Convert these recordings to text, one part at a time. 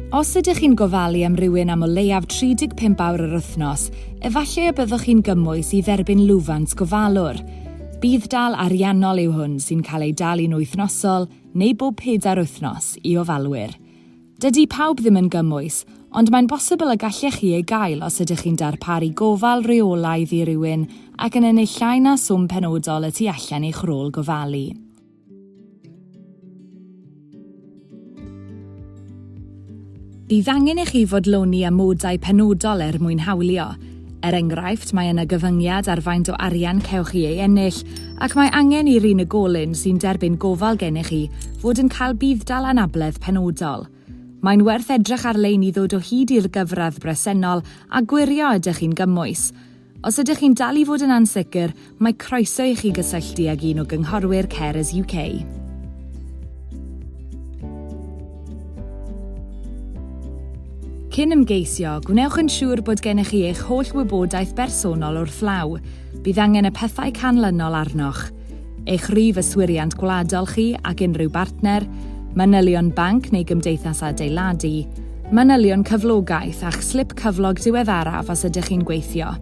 Os ydych chi'n gofalu am rywun am o leiaf 35 awr yr wythnos, efallai y byddwch chi'n gymwys i dderbyn Lwfans Gofalwr. Bydd dal ariannol yw hwn sy'n cael ei dalu'n wythnosol neu bob 4 wythnos i ofalwyr. Dydy pawb ddim yn gymwys, ond mae'n bosibl y gallech chi ei gael os ydych chi'n darparu gofal reolaidd i rywun ac yn ennill llai na swm penodol y tu allan eich rôl gofalu. Bydd angen i chi fodloni amodau penodol mwyn hawlio. Enghraifft, mae yna gyfyngiad ar faint o arian cewch chi ei ennill, ac mae angen i'r unigolyn sy'n derbyn gofal gennych chi fod yn cael buddal anabledd penodol. Mae'n werth edrych ar-lein i ddod o hyd i'r gyfradd bresennol a gwirio ydych chi'n gymwys. Os ydych chi'n dal i fod yn ansicr, mae croeso i chi gysylltu ag un o gynghorwyr Carers UK. Cyn ymgeisio, gwnewch yn siŵr bod gennych chi eich holl wybodaeth bersonol wrth law. Bydd angen y pethau canlynol arnoch. Eich rhif yswiriant gwladol chi ac unrhyw bartner, manylion banc neu gymdeithas adeiladu, manylion cyflogaeth a'ch slip cyflog diweddaraf os ydych chi'n gweithio,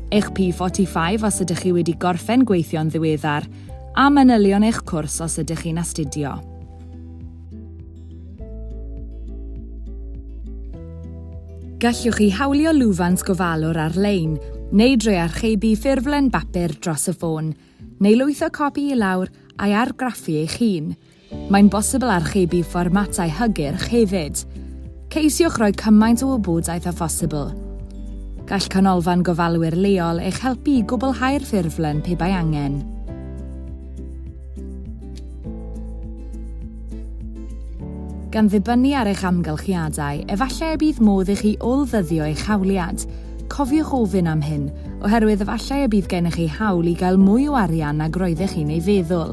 eich P45 os ydych chi wedi gorffen gweithio'n ddiweddar, a manylion eich cwrs os ydych chi'n astudio. Gallwch chi hawlio Lwfans Gofalwr ar-lein, neu drwy archebu ffurflen bapur dros y ffôn, neu lwytho copi i lawr a'i argraffu eich hun. Mae'n bosibl archebu fformatau hygyrch hefyd. Ceisiwch roi cymaint o wybodaeth â phosibl. Gall canolfan gofalwyr leol eich helpu i gwblhau'r ffurflen pe bai angen. Gan ddibynnu ar eich amgylchiadau, efallai y bydd modd i chi ôl-ddyddio eich hawliad. Cofiwch ofyn am hyn, oherwydd efallai y bydd gennych chi hawl i gael mwy o arian nag roeddech chi'n ei feddwl.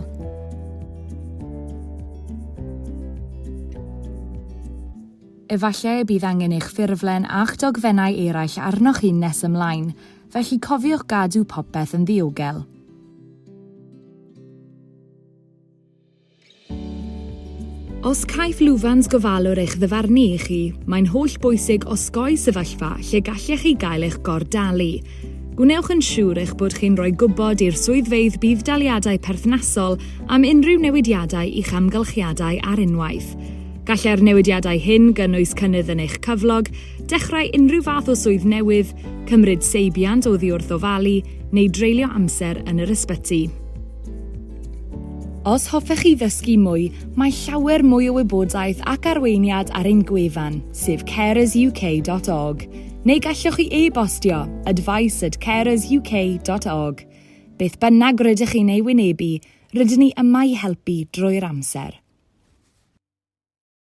Efallai y bydd angen eich ffurflen a'ch dogfennau eraill arnoch chi nes ymlaen, felly cofiwch gadw popeth yn ddiogel. Os caiff Lwfans Gofalwr eich ddyfarnu i chi, mae'n hollbwysig osgoi sefyllfa lle gallech chi gael eich gordalu. Gwnewch yn siŵr eich bod chi'n rhoi gwybod i'r swyddfeydd bydd daliadau perthnasol am unrhyw newidiadau i'ch amgylchiadau ar unwaith. Gallai'r newidiadau hyn gynnwys cynnydd yn eich cyflog, dechrau unrhyw fath o swydd newydd, cymryd seibiant oddi wrth ofalu neu dreulio amser yn yr ysbyty. Os hoffech chi ddysgu mwy, mae llawer mwy o wybodaeth ac arweiniad ar ein gwefan, sef carersuk.org, neu gallwch chi e-bostio advice@carersuk.org. Beth bynnag rydych chi'n ei wynebu, rydyn ni yma i helpu drwy'r amser.